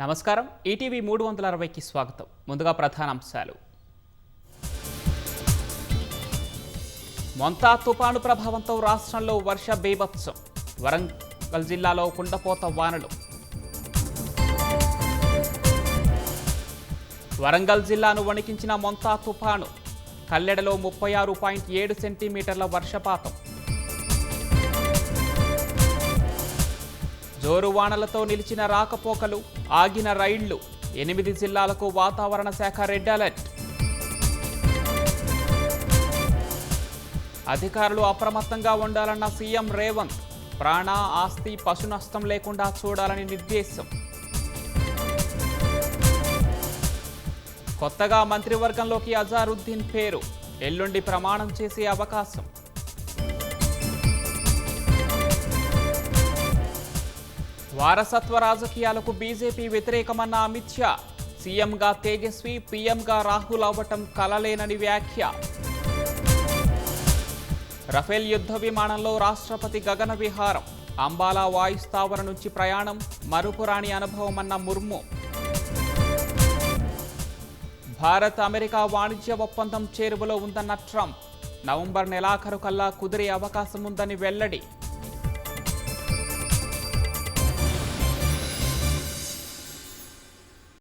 నమస్కారం ఈటీవీ 360కి స్వాగతం. ముందుగా ప్రధానాంశాలు. మొంతా తుపాను ప్రభావంతో రాష్ట్రంలో వర్ష బీభత్సం. వరంగల్ జిల్లాలో కుండపోత వానలు. వరంగల్ జిల్లాను వణికించిన మొంతా తుపాను. కల్లెడలో 36.7 సెంటీమీటర్ల వర్షపాతం. జోరు వానలతో నిలిచిన రాకపోకలు, ఆగిన రైళ్లు. 8 జిల్లాలకు వాతావరణ శాఖ రెడ్ అలర్ట్. అధికారులు అప్రమత్తంగా ఉండాలన్న సీఎం రేవంత్. ప్రాణ, ఆస్తి, పశు నష్టం లేకుండా చూడాలని నిర్దేశం. కొత్తగా మంత్రివర్గంలోకి అజారుద్దీన్ పేరు. ఎల్లుండి ప్రమాణం చేసే అవకాశం. వారసత్వ రాజకీయాలకు బీజేపీ వ్యతిరేకమన్న అమిత్ షా. సీఎంగా తేజస్వి, పీఎంగా రాహుల్ అవ్వటం కలలేనని వ్యాఖ్య. రఫేల్ యుద్ధ విమానంలో రాష్ట్రపతి గగన విహారం. అంబాలా వాయుస్థావరం నుంచి ప్రయాణం మరుపురాని అనుభవమన్న ముర్ము. భారత్ అమెరికా వాణిజ్య ఒప్పందం చేరువలో ఉందన్న ట్రంప్. నవంబర్ నెలాఖరు కల్లా కుదిరే అవకాశం ఉందని వెల్లడి.